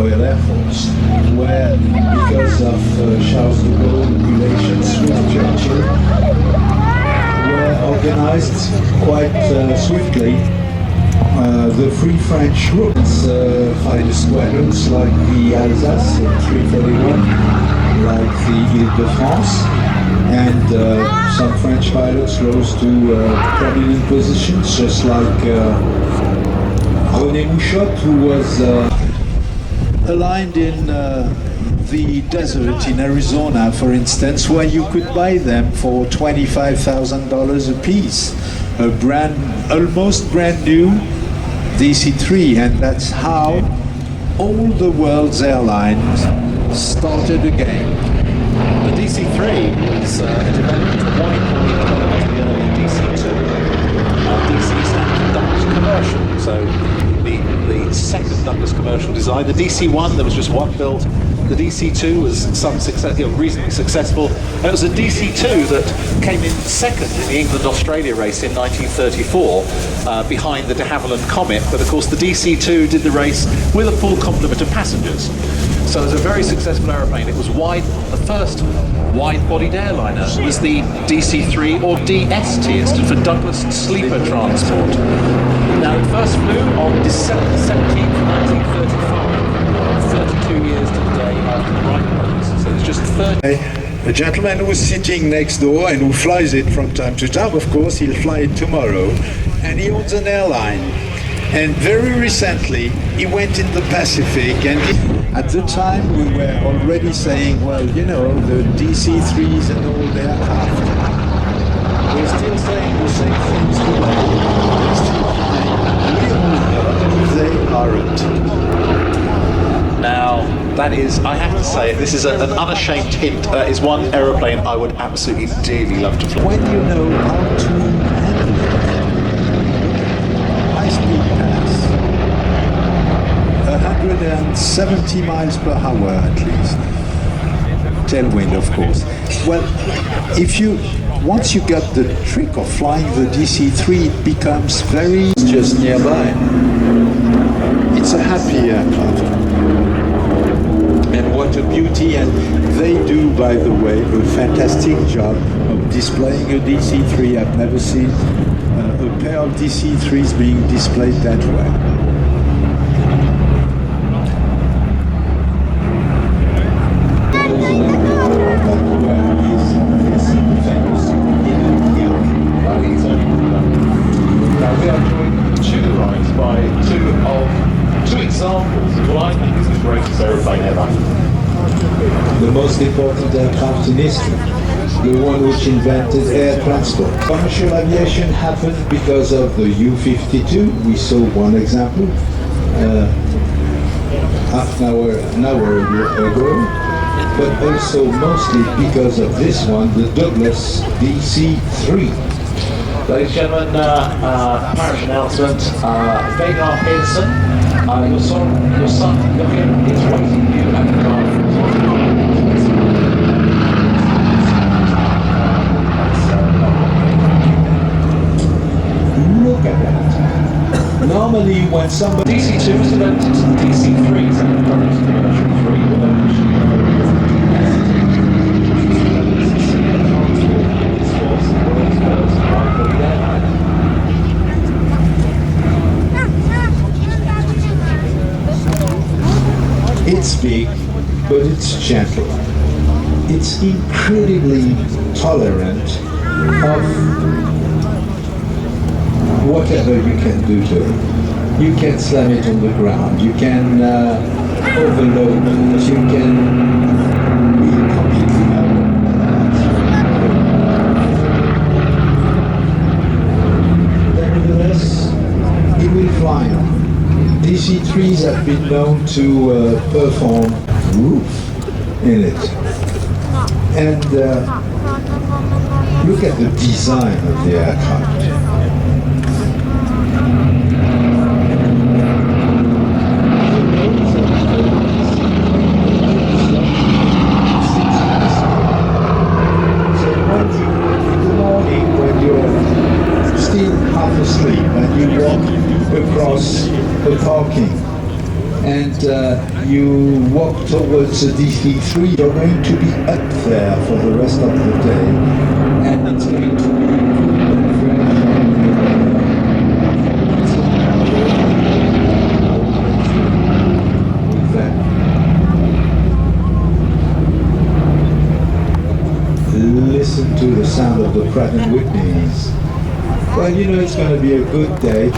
Royal Air Force, where, because of Charles de Gaulle relations with Churchill, were organized quite swiftly the Free French groups, fighter squadrons like the Alsace in 341, like the Ile-de-France, and some French pilots rose to prominent positions, just like René Mouchotte, who was aligned in the desert in Arizona, for instance, where you could buy them for $25,000 a piece, a almost brand new DC-3, and that's how all the world's airlines started again. The DC-3 was developed widely equivalent to the early DC-2. DC stands for Douglas Commercial, so the second Douglas Commercial design. The DC-1, there was just one built. The DC-2 was reasonably successful, and it was the DC-2 that came in second in the England-Australia race in 1934, behind the de Havilland Comet. But of course, the DC-2 did the race with a full complement of passengers. So it was a very successful aeroplane. It was the first wide-bodied airliner was the DC-3 or DST. It stood for Douglas Sleeper Transport. Now, it first flew on December 17th, 1935. 32 years to the day after the Wright brothers. So it's just 30. A gentleman who's sitting next door and who flies it from time to time, of course, he'll fly it tomorrow, and he owns an airline. And very recently, he went in the Pacific, and at the time we were already saying, well, you know, the DC-3s and all the aircraft, we're still saying the same things today. We all know they aren't. Now, that is, I have to say, this is an unashamed hint. That is one aeroplane I would absolutely dearly love to fly. When you know how to handle it, high-speed pass, 170 miles per hour at least, tailwind of course. Well, once you got the trick of flying the DC-3, it becomes just nearby. It's a happy aircraft. And what a beauty, and they do, by the way, a fantastic job of displaying a DC-3. I've never seen a pair of DC-3s being displayed that way. Now we are joined to the right by two examples of what I think is the greatest aeroplane ever. The most important aircraft in history, the one which invented air transport. Commercial aviation happened because of the U-52. We saw one example half an hour ago, but also mostly because of this one, the Douglas DC-3. Ladies and gentlemen, parish announcement, Vagar Pearson, your son Joachim is waiting you at the car. Look at that. Normally when somebody... DC-2 was developed into the DC-3, so the Douglas Commercial 3, It's big, but it's gentle. It's incredibly tolerant of whatever you can do to it. You can slam it on the ground, you can overload it, you can be completely out. Nevertheless, it will fly on. DC-3s have been known to perform roof in it. And look at the design of the aircraft. So when in the morning, when you're still half asleep and you walk across the parking and you walk towards the DC-3, you're going to be up there for the rest of the day, and it's going to be good and fresh. Listen to the sound of the Pratt & Whitneys. Well, you know it's going to be a good day.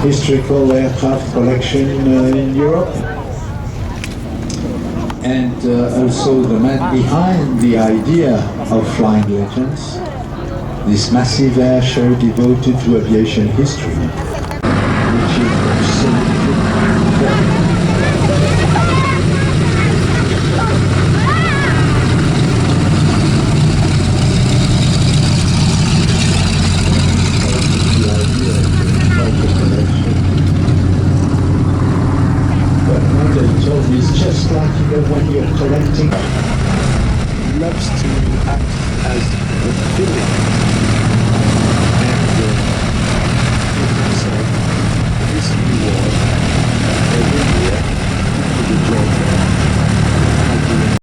Historical aircraft collection in Europe. And also the man behind the idea of Flying Legends. This massive air show devoted to aviation history, which is absolutely important. It's just like, you know, when you're collecting, loves to act as a villain.